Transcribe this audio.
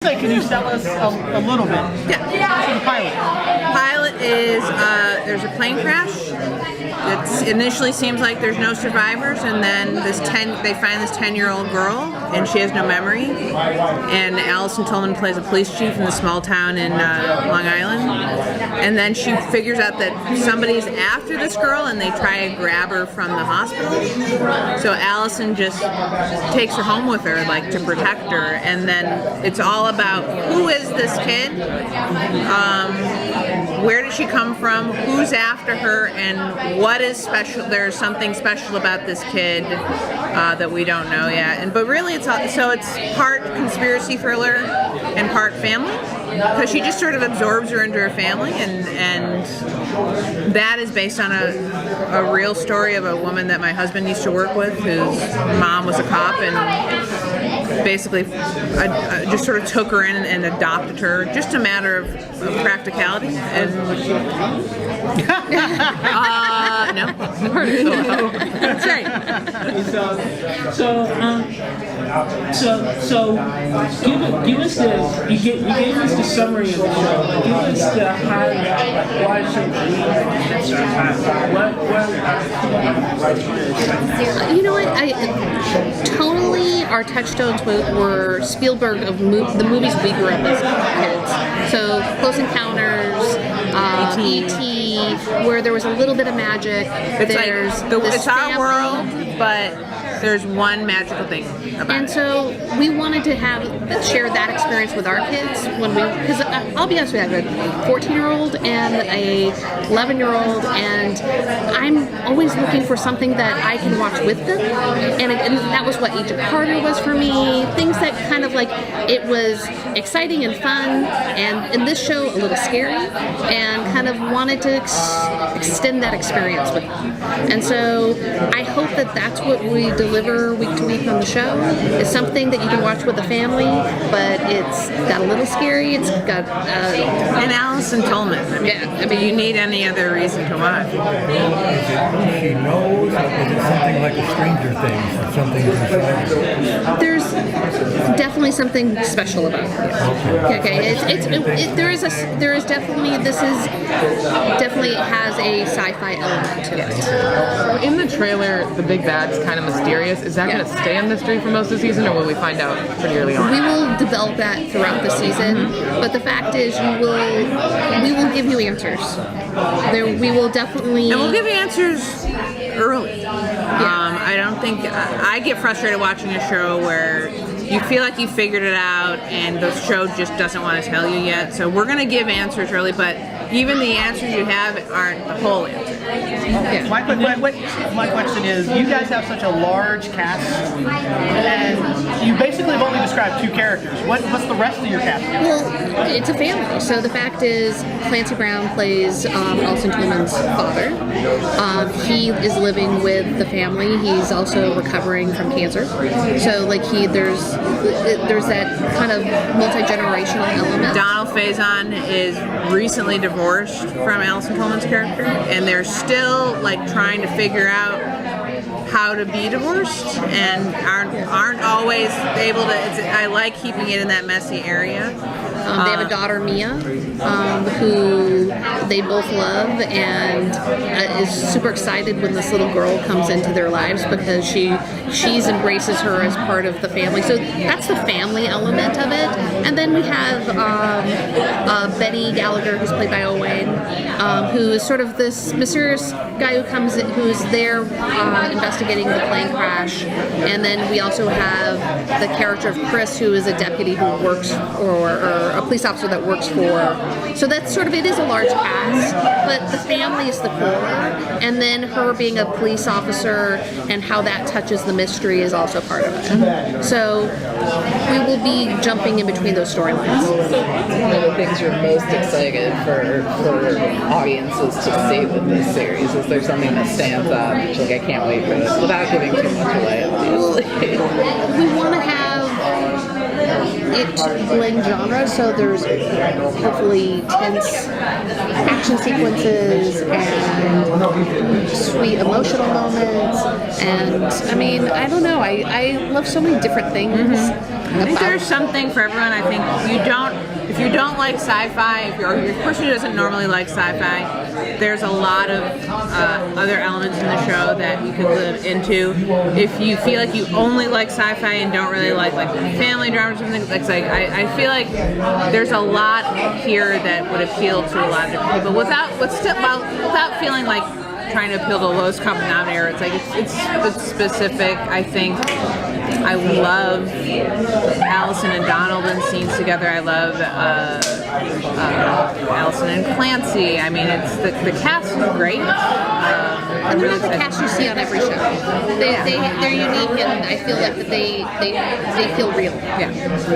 Can you tell us a little bit? Yeah. So the pilot. Pilot is there's a plane crash. It initially seems like there's no survivors, and then they find this 10-year-old girl, and she has no memory. And Alison Tillman plays a police chief in the small town in Long Island. And then she figures out that somebody's after this girl, and they try to grab her from the hospital. So Alison just takes her home with her, like to protect her. And then it's all about who is this kid, where did she come from, who's after her, and what is special. There's something special about this kid that we don't know yet. But really, it's part conspiracy thriller and part family, because she just sort of absorbs her into her family, and that is based on a real story of a woman that my husband used to work with, whose mom was a cop, and basically I just sort of took her in and adopted her, just a matter of practicality. And no, that's right. So give us you gave us the summary of the show. Give us the highlight. Why should You know what? Totally, our touchstones were Spielberg of the movies we grew up as kids. So Close Encounters, E.T., where there was a little bit of magic. It's our world, but there's one magical thing about and it. So we wanted to share that experience with our kids because I'll be honest with you, I have a 14-year-old and a 11-year-old, and I'm always looking for something that I can watch with them, and that was what Agent Carter was for me. Things that kind of like, it was exciting and fun, and in this show a little scary, and kind of wanted to extend that experience with them. And so I hope that that's what we deliver week to week on the show. It's something that you can watch with the family, but it's got a little scary. It's got and Alison Tillman. I mean, you need any other reason to watch? She knows, or is it something like a Stranger Things or something? There's definitely something special about it. Okay, there is definitely, this is definitely has a sci-fi element to it. In the trailer, the big bad's kind of mysterious. Is that going to stay a mystery for most of the season, or will we find out pretty early on? We will develop that throughout the season, but the fact is, we will give you answers. We will definitely, and we'll give you answers early. I don't think I get frustrated watching a show where you feel like you figured it out and the show just doesn't want to tell you yet. So we're going to give answers early, but even the answers you have aren't the whole answer. Yeah. My question is, you guys have such a large cast, and you basically have only described two characters. What's the rest of your cast? Well, it's a family. So the fact is, Clancy Brown plays Alison Tillman's father. He is living with the family. He's also recovering from cancer. So like there's that kind of multi-generational element. Donald Faison is recently divorced from Alison Tillman's character, and they're still like trying to figure out how to be divorced, and aren't always able to. I like keeping it in that messy area. They have a daughter, Mia, who they both love, and is super excited when this little girl comes into their lives because she embraces her as part of the family. So that's the family element of it. And then we have Betty Gallagher, who's played by Owain, who is sort of this mysterious guy who comes in, who's there investigating the plane crash. And then we also have the character of Chris, who is a deputy who works or a police officer that works for. So that's sort of, it is a large cast, but the family is the core, and then her being a police officer and how that touches the mystery is also part of it. So we will be jumping in between those storylines. So one of the things you're most excited for audiences to see with this series? Is there something that stands out? Like, I can't wait for this, without giving too much away, obviously. We want to have it blends genres, so there's hopefully tense action sequences and sweet emotional moments, and I mean, I don't know, I love so many different things. I think there's something for everyone. I think if you don't like sci-fi, if you're a person who doesn't normally like sci-fi, there's a lot of other elements in the show that you could live into. If you feel like you only like sci-fi and don't really like family drama or something, it's like I feel like there's a lot here that would appeal to a lot of different people without feeling like trying to appeal to the lowest common denominator. It's like it's specific. I think I love Allison and Donald in scenes together. I love Allison and Clancy. I mean, it's the cast is great. And they're not the cast you see on every show. They're unique, and I feel like that they feel real. Yeah.